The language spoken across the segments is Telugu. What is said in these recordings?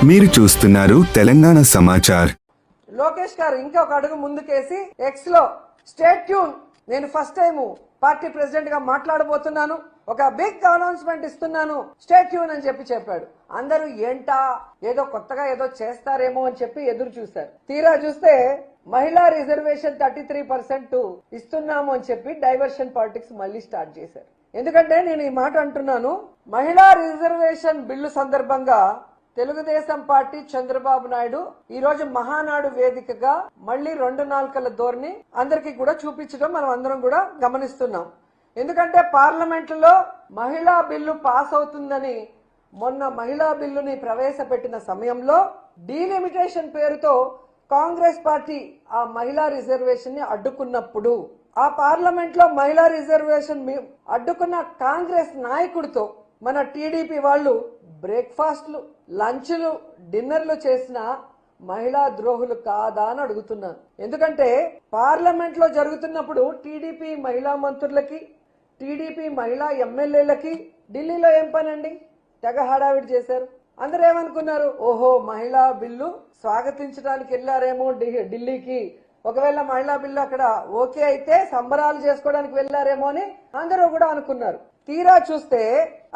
మీరు చూస్తున్నారు తెలంగాణ సమాచార్. లోకేష్ గారు ఇంకా ఒక అడుగు ముందుకేసి ఎక్స్ లో స్టేట్ ట్యూన్, నేను ఫస్ట్ టైం పార్టీ ప్రెసిడెంట్ గా మాట్లాడబోతున్నాను, ఒక బిగ్ అనౌన్స్మెంట్ ఇస్తున్నాను, స్టేట్ ట్యూన్ అని చెప్పాడు. అందరూ ఏంటా, ఏదో కొత్తగా ఏదో చేస్తారేమో అని చెప్పి ఎదురు చూశారు. తీరా చూస్తే మహిళా రిజర్వేషన్ 33% ఇస్తున్నాము అని చెప్పి డైవర్షన్ పాలిటిక్స్ మళ్ళీ స్టార్ట్ చేశారు. ఎందుకంటే నేను ఈ మాట అంటున్నాను, మహిళా రిజర్వేషన్ బిల్లు సందర్భంగా తెలుగుదేశం పార్టీ చంద్రబాబు నాయుడు ఈ రోజు మహానాడు వేదికగా మళ్ళీ 2 నాలుకల ధోరణి అందరికీ కూడా చూపించడం మనం అందరం కూడా గమనిస్తున్నాం. ఎందుకంటే పార్లమెంట్ లో మహిళా బిల్లు పాస్ అవుతుందని మొన్న మహిళా బిల్లుని ప్రవేశపెట్టిన సమయంలో డీలిమిటేషన్ పేరుతో కాంగ్రెస్ పార్టీ ఆ మహిళా రిజర్వేషన్ ని అడ్డుకున్నప్పుడు ఆ పార్లమెంట్ లో మహిళా రిజర్వేషన్ అడ్డుకున్న కాంగ్రెస్ నాయకుడితో మన టీడీపీ వాళ్ళు బ్రేక్ఫాస్ట్లు, లంచ్లు, డిన్నర్లు చేసిన మహిళా ద్రోహులు కాదా అని అడుగుతున్నాను. ఎందుకంటే పార్లమెంట్ లో జరుగుతున్నప్పుడు టీడీపీ మహిళా మంత్రులకి, టీడీపీ మహిళా ఎమ్మెల్యేలకి ఢిల్లీలో ఏం పనండి? తెగ హడావిడి చేశారు. అందరూ ఏమనుకున్నారు, ఓహో మహిళా బిల్లు స్వాగతించడానికి వెళ్లారేమో ఢిల్లీకి, ఒకవేళ మహిళా బిల్లు అక్కడ ఓకే అయితే సంబరాలు చేసుకోవడానికి వెళ్లారేమో అని అందరూ కూడా అనుకున్నారు. తీరా చూస్తే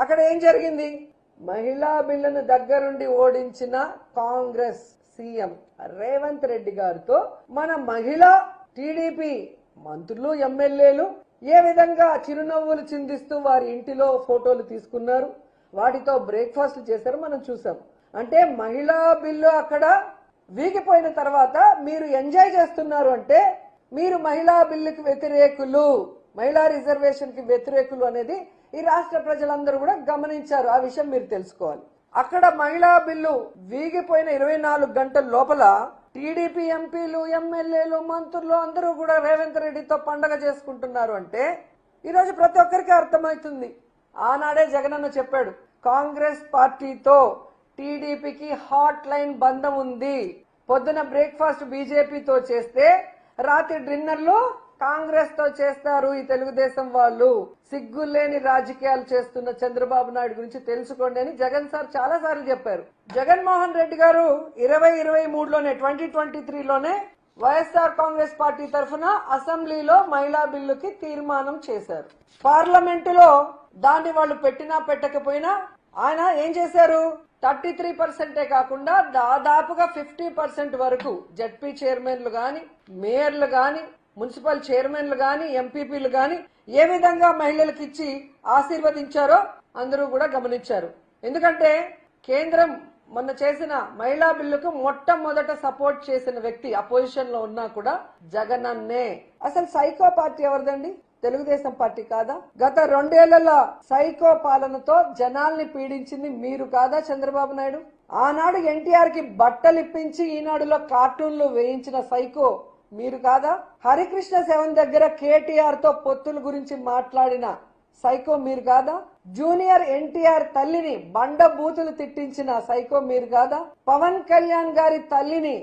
అక్కడ ఏం జరిగింది? మహిళా బిల్లును దగ్గరుండి ఓడించిన కాంగ్రెస్ సీఎం రేవంత్ రెడ్డి గారితో మన మహిళా టీడీపీ మంత్రులు, ఎమ్మెల్యేలు ఏ విధంగా చిరునవ్వులు చిందిస్తూ వారి ఇంటిలో ఫోటోలు తీసుకున్నారు, వాటితో బ్రేక్ఫాస్ట్ చేశారు మనం చూసాం. అంటే మహిళా బిల్లు అక్కడ వీగిపోయిన తర్వాత మీరు ఎంజాయ్ చేస్తున్నారు అంటే మీరు మహిళా బిల్లుకి వ్యతిరేకులు, మహిళా రిజర్వేషన్ కి వ్యతిరేకులు అనేది ఈ రాష్ట్ర ప్రజలందరూ కూడా గమనించారు. ఆ విషయం మీరు తెలుసుకోవాలి. అక్కడ మహిళా బిల్లు వీగిపోయిన 24 గంటల లోపల టీడీపీ ఎంపీలు, ఎమ్మెల్యేలు, మంత్రులు అందరూ కూడా రేవంత్ రెడ్డితో పండగ చేసుకుంటున్నారు అంటే ఈరోజు ప్రతి ఒక్కరికి అర్థమవుతుంది. ఆనాడే జగనన్న చెప్పాడు, కాంగ్రెస్ పార్టీతో టీడీపీకి హాట్ లైన్ బంధం ఉంది. పొద్దున బ్రేక్ఫాస్ట్ బీజేపీతో చేస్తే రాత్రి డిన్నర్లు కాంగ్రెస్ తో చేస్తారు ఈ తెలుగుదేశం వాళ్ళు. సిగ్గులేని రాజకీయాలు చేస్తున్న చంద్రబాబు నాయుడు గురించి తెలుసుకోండి అని జగన్ సార్ చాలా సార్లు చెప్పారు. జగన్మోహన్ రెడ్డి గారు 2023లోనే 2023లోనే వైఎస్ఆర్ కాంగ్రెస్ పార్టీ తరఫున అసెంబ్లీలో మహిళా బిల్లుకి తీర్మానం చేశారు. పార్లమెంటులో దాన్ని వాళ్ళు పెట్టినా పెట్టకపోయినా ఆయన ఏం చేశారు, 33% కాకుండా దాదాపుగా 50% వరకు జడ్పీ చైర్మన్లు గాని, మేయర్లు గాని, మున్సిపల్ చైర్మన్లు గాని, ఎంపీపీలు గాని ఏ విధంగా మహిళలకు ఇచ్చి ఆశీర్వదించారో అందరూ కూడా గమనించారు. ఎందుకంటే కేంద్రం మొన్న చేసిన మహిళా బిల్లుకు మొట్టమొదట సపోర్ట్ చేసిన వ్యక్తి అపోజిషన్ లో ఉన్నా కూడా జగనన్నే. అసలు సైకో పార్టీ ఎవరిదండి? తెలుగుదేశం పార్టీ కాదా? గత 2 ఏళ్ల సైకో పాలనతో జనాల్ని పీడించింది మీరు కాదా చంద్రబాబు నాయుడు? ఆనాడు ఎన్టీఆర్ కి బట్టలు ఇప్పించి ఈనాడులో కార్టూన్లు వేయించిన సైకో మీరు కాదా? హరికృష్ణ సెవెన్ దగ్గర కేటీఆర్ తో పొత్తుల గురించి మాట్లాడిన సైకో మీరు కాదా? జూనియర్ ఎన్టీఆర్ తల్లిని బండ బూతులు తిట్టించిన సైకో మీరు కాదా? పవన్ కళ్యాణ్ గారి తల్లిని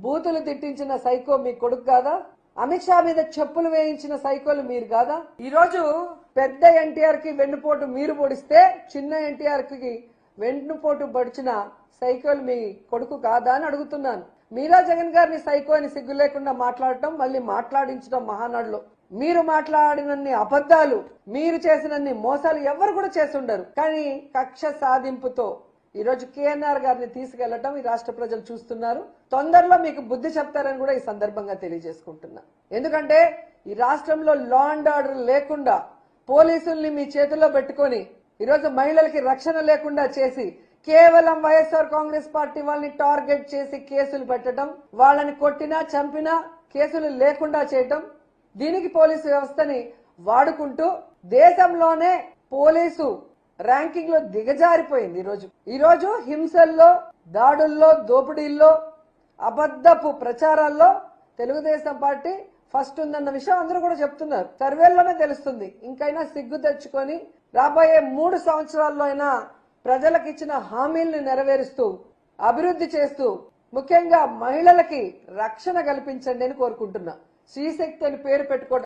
బూతులు తిట్టించిన సైకో మీ కొడుకు కాదా? అమిత్ షా మీద చెప్పులు వేయించిన సైకోలు మీరు కాదా? ఈ రోజు పెద్ద ఎన్టీఆర్ కి వెన్నుపోటు మీరు పొడిస్తే చిన్న ఎన్టీఆర్ కి వెన్నుపోటు పడిచిన సైకోలు మీ కొడుకు కాదా అని అడుగుతున్నాను. మీరా జగన్ గారిని సైకో అని సిగ్గు లేకుండా మాట్లాడటం, మళ్ళీ మాట్లాడించడం మహానాడులో. మీరు మాట్లాడినన్ని అబద్ధాలు, మీరు చేసినన్ని మోసాలు ఎవరు కూడా చేసి ఉండరు. కానీ కక్ష సాధింపుతో ఈరోజు కేఎన్ఆర్ గారిని తీసుకెళ్లటం ఈ రాష్ట్ర ప్రజలు చూస్తున్నారు. తొందరలో మీకు బుద్ధి చెప్తారని కూడా ఈ సందర్భంగా తెలియజేసుకుంటున్నా. ఎందుకంటే ఈ రాష్ట్రంలో లా అండ్ ఆర్డర్ లేకుండా పోలీసుల్ని మీ చేతుల్లో పెట్టుకొని ఈరోజు మహిళలకి రక్షణ లేకుండా చేసి కేవలం వైఎస్ఆర్ కాంగ్రెస్ పార్టీ వాళ్ళని టార్గెట్ చేసి కేసులు పెట్టడం, వాళ్ళని కొట్టినా చంపినా కేసులు లేకుండా చేయటం, దీనికి పోలీసు వ్యవస్థని వాడుకుంటూ దేశంలోనే పోలీసు ర్యాంకింగ్ లో దిగజారిపోయింది. ఈరోజు హింసల్లో, దాడుల్లో, దోపిడీల్లో, అబద్ధపు ప్రచారాల్లో తెలుగుదేశం పార్టీ ఫస్ట్ ఉందన్న విషయం అందరూ కూడా చెప్తున్నారు. సర్వేల్లోనే తెలుస్తుంది. ఇంకైనా సిగ్గు తెచ్చుకొని రాబోయే 3 సంవత్సరాల్లో అయినా ప్రజలకు ఇచ్చిన హామీలను నెరవేరుస్తూ అభివృద్ధి చేస్తూ ముఖ్యంగా మహిళలకి రక్షణ కల్పించండి అని కోరుకుంటున్నా. శ్రీశక్తి అని పేరు పెట్టుకోవడం